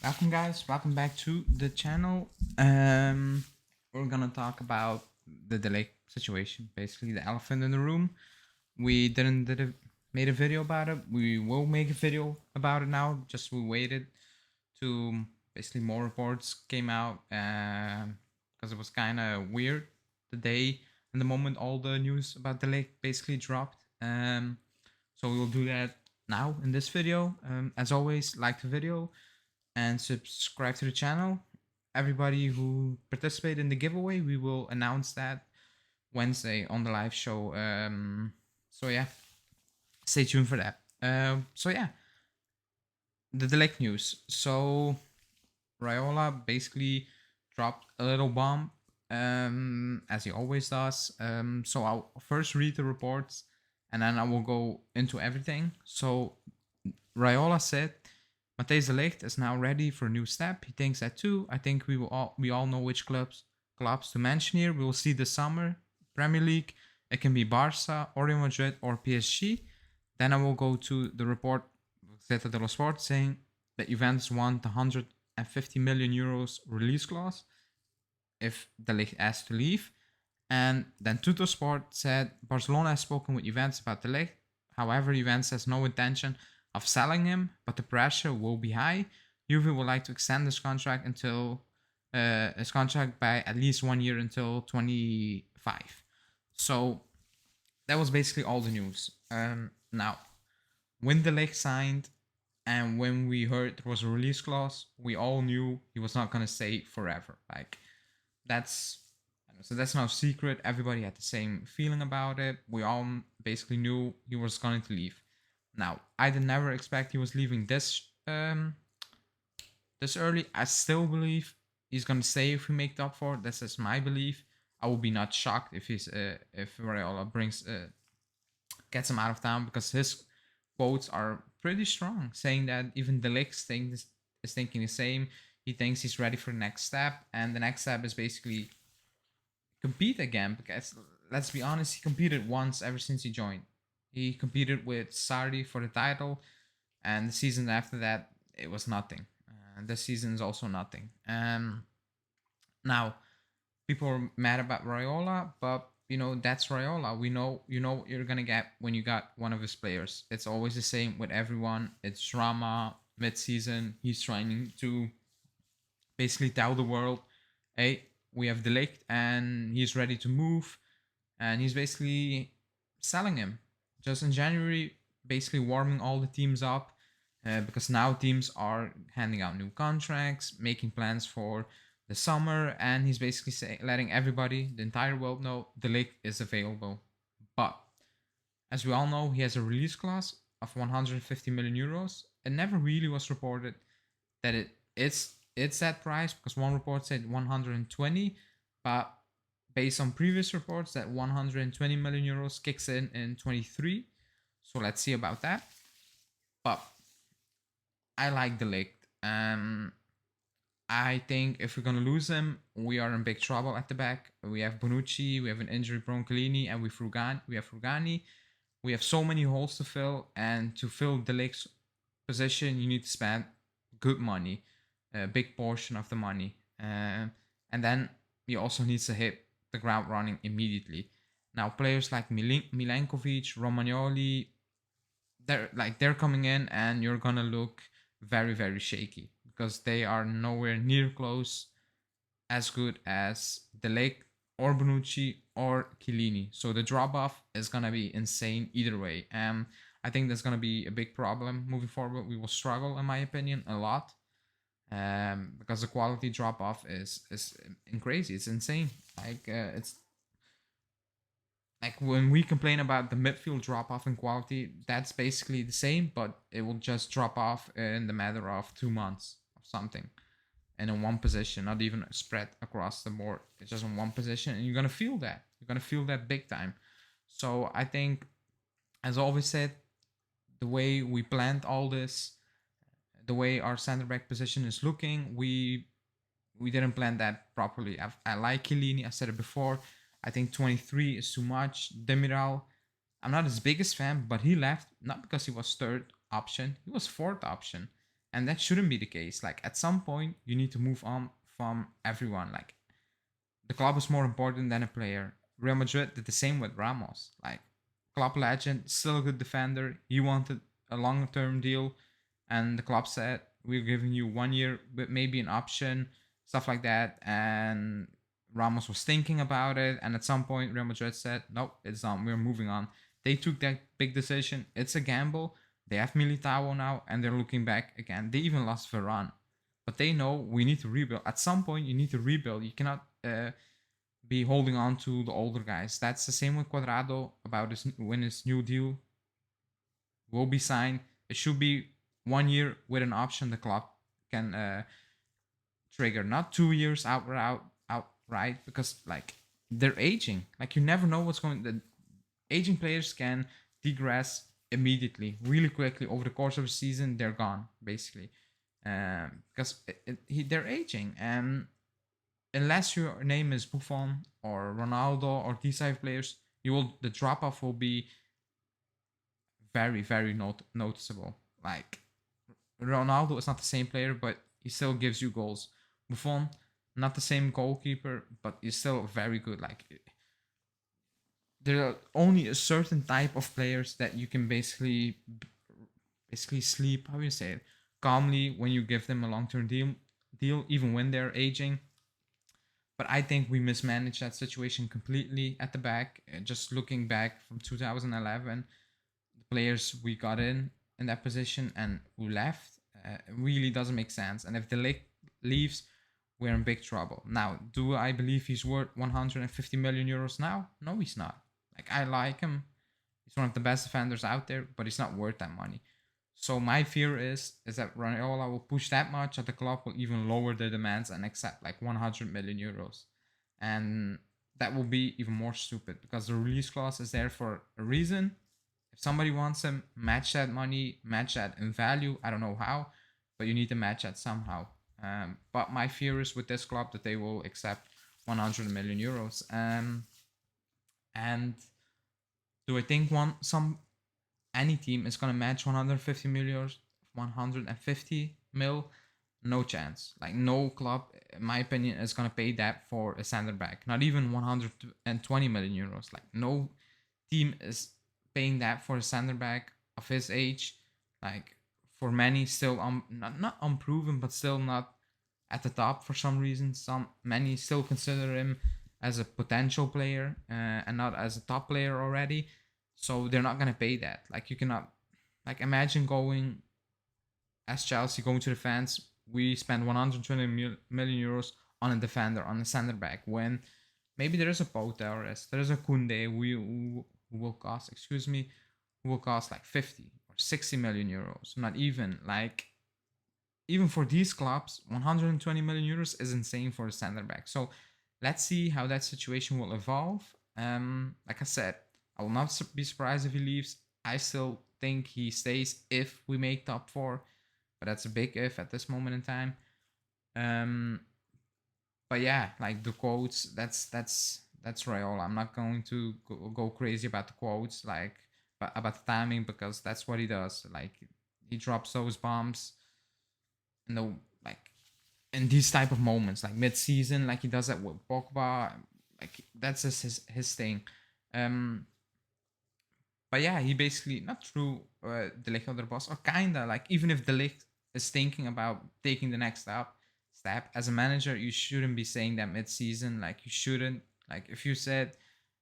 Welcome guys, welcome back to the channel. We're gonna talk about the delay situation, basically the elephant in the room. We didn't made a video about it. We will make a video about it now. Just we waited to basically more reports came out because it was kind of weird the day and the moment all the news about the lake basically dropped. So we will do that now in this video. As always, like the video and subscribe to the channel. Everybody who participated in the giveaway, we will announce that Wednesday on the live show. So yeah, stay tuned for that. So yeah, the Delict news. So Raiola basically dropped a little bomb, as he always does. So I'll first read the reports, and then I will go into everything. So Raiola said Matthijs de Ligt is now ready for a new step. He thinks that too. I think we all know which clubs to mention here. We will see this summer Premier League. It can be Barca, or Real Madrid, or PSG. Then I will go to the report Zeta dello Sport saying that Juventus want the 150 million euros release clause if de Ligt asks to leave. And then Tuttosport said Barcelona has spoken with Juventus about de Ligt. However, Juventus has no intention of selling him, but the pressure will be high. Juve would like to extend his contract by at least 1 year until 25. So that was basically all the news. Now, when the Ligt signed and when we heard there was a release clause, we all knew he was not gonna stay forever. Like that's so that's no secret. Everybody had the same feeling about it. We all basically knew he was going to leave. Now, I did never expect he was leaving this early. I still believe he's gonna stay if we make top four. This is my belief. I will be not shocked if Raiola gets him out of town because his quotes are pretty strong, saying that even the Ligt is thinking the same. He thinks he's ready for the next step, and the next step is basically compete again. Because let's be honest, he competed once ever since he joined. He competed with Sardi for the title, and the season after that, it was nothing. This season is also nothing. Now, people are mad about Raiola, but that's Raiola. We know what you're gonna get when you got one of his players. It's always the same with everyone. It's drama mid-season. He's trying to basically tell the world, hey, we have the Ligt and he's ready to move, and he's basically selling him just in January, basically warming all the teams up because now teams are handing out new contracts, making plans for the summer, and he's basically letting everybody, the entire world, know the Ligt is available. But as we all know, he has a release clause of 150 million euros. It never really was reported that it's that price because one report said 120, but based on previous reports that 120 million euros kicks in 23. So let's see about that. But I like the Ligt. I think if we're gonna lose him, we are in big trouble at the back. We have Bonucci, we have an injury-prone Chiellini, and we have Frugani. We have so many holes to fill, and to fill the Ligt's position, you need to spend good money, a big portion of the money, and then he also needs to hit the ground running immediately. Now, players like Milenkovic, Romagnoli, they're coming in, and you're gonna look very very shaky because they are nowhere near close as good as De Ligt or Bonucci or Chiellini. So the drop off is gonna be insane either way. I think that's gonna be a big problem moving forward. We will struggle, in my opinion, a lot. Because the quality drop off is crazy. It's insane. It's like when we complain about the midfield drop off in quality, that's basically the same, but it will just drop off in the matter of 2 months or something, and in one position, not even spread across the board. It's just in one position, and you're gonna feel that. You're gonna feel that big time. So I think, as always said, the way we planned all this, the way our center back position is looking, we didn't plan that properly. I like Chiellini. I said it before. I think 23 is too much. Demiral, I'm not his biggest fan, but he left not because he was third option. He was fourth option. and that shouldn't be the case. Like at some point, you need to move on from everyone. Like the club is more important than a player. Real Madrid did the same with Ramos. Like club legend, still a good defender. He wanted a long-term deal, and the club said we're giving you 1 year with maybe an option, stuff like that. And Ramos was thinking about it, and at some point Real Madrid said, "Nope, it's done. We're moving on." They took that big decision. It's a gamble. They have Militao now, and they're looking back again. They even lost Varane, but they know we need to rebuild. At some point, you need to rebuild. You cannot be holding on to the older guys. That's the same with Cuadrado about when his new deal will be signed. It should be 1 year with an option the club can trigger, not 2 years outright, because like they're aging. Like you never know what's going. The aging players can degress immediately, really quickly over the course of a season. They're gone basically, because they're aging, and unless your name is Buffon or Ronaldo or these type of players, the drop off will be very noticeable. Like Ronaldo is not the same player, but he still gives you goals. Buffon, not the same goalkeeper, but he's still very good. Like there are only a certain type of players that you can basically sleep. How do you say it? Calmly when you give them a long-term deal, even when they're aging. But I think we mismanaged that situation completely at the back. Just looking back from 2011, the players we got in that position and who left really doesn't make sense. And if the Ligt leaves, we're in big trouble. Now, do I believe he's worth 150 million euros now? No, he's not. Like I like him. He's one of the best defenders out there, but he's not worth that money. So my fear is that Raiola will push that much that the club will even lower their demands and accept like 100 million euros. And that will be even more stupid because the release clause is there for a reason. If somebody wants him, match that money, match that in value. I don't know how, but you need to match that somehow. But my fear is with this club that they will accept 100 million euros. And do I think any team is gonna match 150 million, 150 mil? No chance. Like no club, in my opinion, is gonna pay that for a center back. Not even 120 million euros. Like no team is paying that for a center back of his age. Like for many, still not unproven, but still not at the top for some reason. Many still consider him as a potential player and not as a top player already. So they're not gonna pay that. Like you cannot, like imagine going as Chelsea going to the fans. We spend 120 million euros on a defender, on a center back, when maybe there is a Poteres, there is a Kunde who will cost, who will cost like 50 or 60 million euros. Not even like, even for these clubs, 120 million euros is insane for a center back. So let's see how that situation will evolve. Like I said, I will not be surprised if he leaves. I still think he stays if we make top four, but that's a big if at this moment in time. But yeah, like the quotes, that's Raiola. I'm not going to go crazy about the quotes, like about the timing, because that's what he does. Like he drops those bombs in the like in these type of moments, like mid season, like he does that with Pogba. Like that's just his thing. But yeah, he basically not threw De Ligt under the bus, or kinda like even if De Ligt is thinking about taking the next step as a manager, you shouldn't be saying that mid-season. Like you shouldn't. Like if you said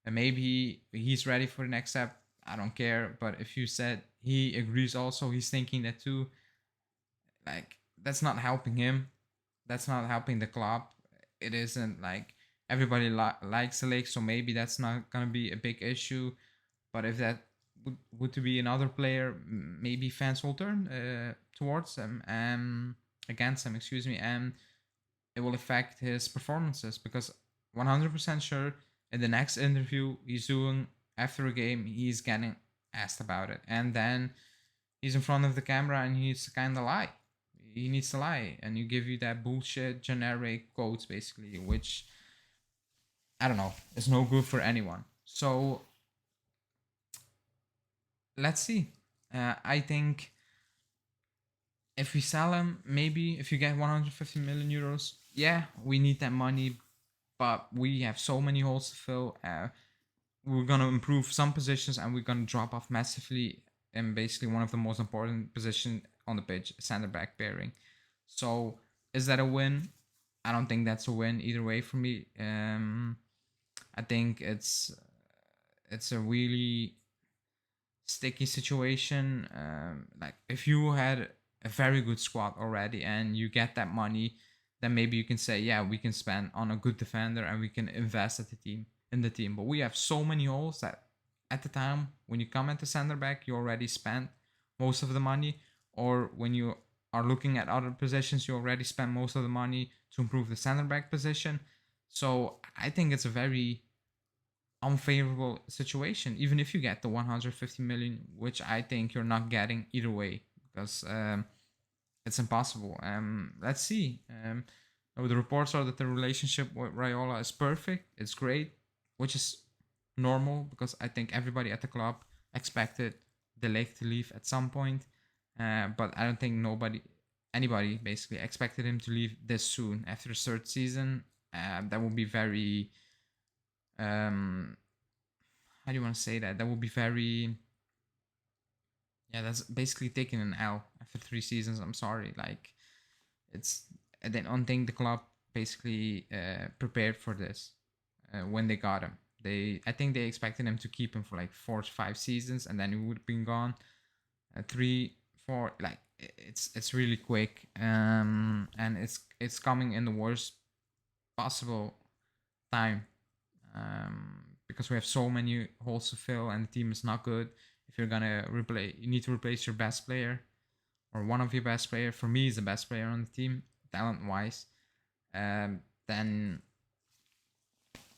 maybe he's ready for the next step, I don't care. But if you said he agrees, also he's thinking that too. Like that's not helping him. That's not helping the club. It isn't like everybody likes the Ligt, so maybe that's not gonna be a big issue. But if that would to be another player, maybe fans will turn towards him and against him, excuse me, and it will affect his performances, because 100% sure in the next interview he's doing after a game, he's getting asked about it, and then he's in front of the camera and he's kind of lie. He needs to lie, and you give you that bullshit generic quotes basically, which I don't know, is no good for anyone. So let's see. I think if we sell him, maybe if you get 150 million euros, yeah, we need that money, but we have so many holes to fill. We're gonna improve some positions and we're gonna drop off massively in basically one of the most important positions on the pitch, center back pairing. So is that a win? I don't think that's a win either way for me. I think it's a really sticky situation. Like if you had a very good squad already and you get that money, then maybe you can say, yeah, we can spend on a good defender and we can invest at the team in the team. But we have so many holes that at the time when you come at the center back, you already spent most of the money, or when you are looking at other positions, you already spent most of the money to improve the center back position. So I think it's a very unfavorable situation, even if you get the 150 million, which I think you're not getting either way, because it's impossible. Let's see. The reports are that the relationship with Raiola is perfect. It's great, which is normal because I think everybody at the club expected De Ligt to leave at some point. But I don't think anybody basically expected him to leave this soon after the third season. That would be very, how do you want to say that? That would be very, yeah, that's basically taking an L after 3 seasons. I'm sorry. Like, I don't think the club basically prepared for this when they got him. I think they expected him to keep him for like 4 to 5 seasons and then he would have been gone. 3, 4, like it's really quick, and it's coming in the worst possible time, because we have so many holes to fill and the team is not good. If you're gonna replace, you need to replace your best player or one of your best player. For me, is the best player on the team, talent wise. Then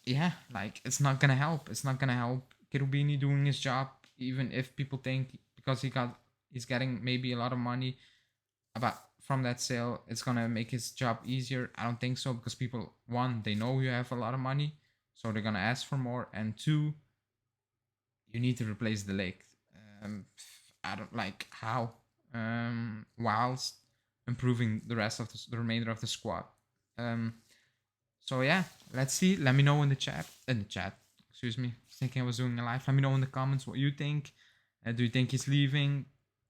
yeah, like it's not gonna help. It's not gonna help Cherubini doing his job, even if people think because he's getting maybe a lot of money about from that sale, it's gonna make his job easier. I don't think so, because people, one, they know you have a lot of money, so they're gonna ask for more, and two, you need to replace the lake. I don't like how, whilst improving the rest of the remainder of the squad. So yeah, let's see. Let me know in the chat. Excuse me. Thinking I was doing a live. Let me know in the comments what you think. Do you think he's leaving?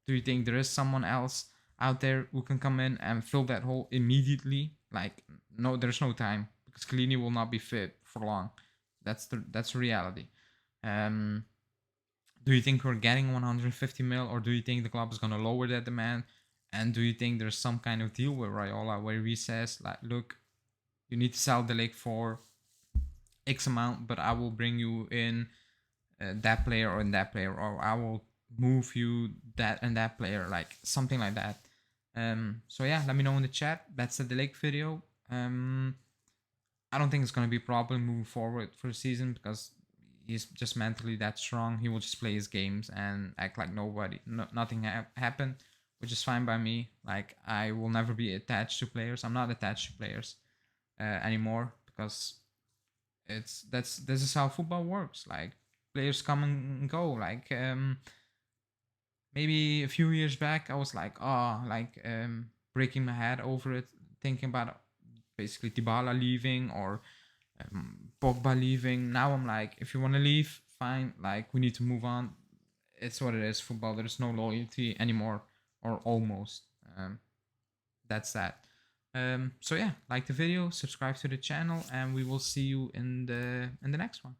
Do you think there is someone else out there who can come in and fill that hole immediately? Like, no, there's no time because Chiellini will not be fit for long. That's reality. Do you think we're getting 150 mil, or do you think the club is gonna lower that demand? And do you think there's some kind of deal with Raiola where he says, like, look, you need to sell the league for X amount, but I will bring you in that player or in that player, or I will move you that and that player, like something like that. So yeah, let me know in the chat. That's the Lake video. I don't think it's gonna be a problem moving forward for the season because he's just mentally that strong. He will just play his games and act like nothing happened, which is fine by me. Like, I will never be attached to players. I'm not attached to players anymore, because this is how football works. Like, players come and go. Like, maybe a few years back I was like, breaking my head over it, thinking about basically Dybala leaving or Pogba leaving. Now I'm like, if you want to leave, fine. Like, we need to move on. It's what it is. Football. There's no loyalty anymore, or almost. That's that. So yeah, like the video, subscribe to the channel, and we will see you in the next one.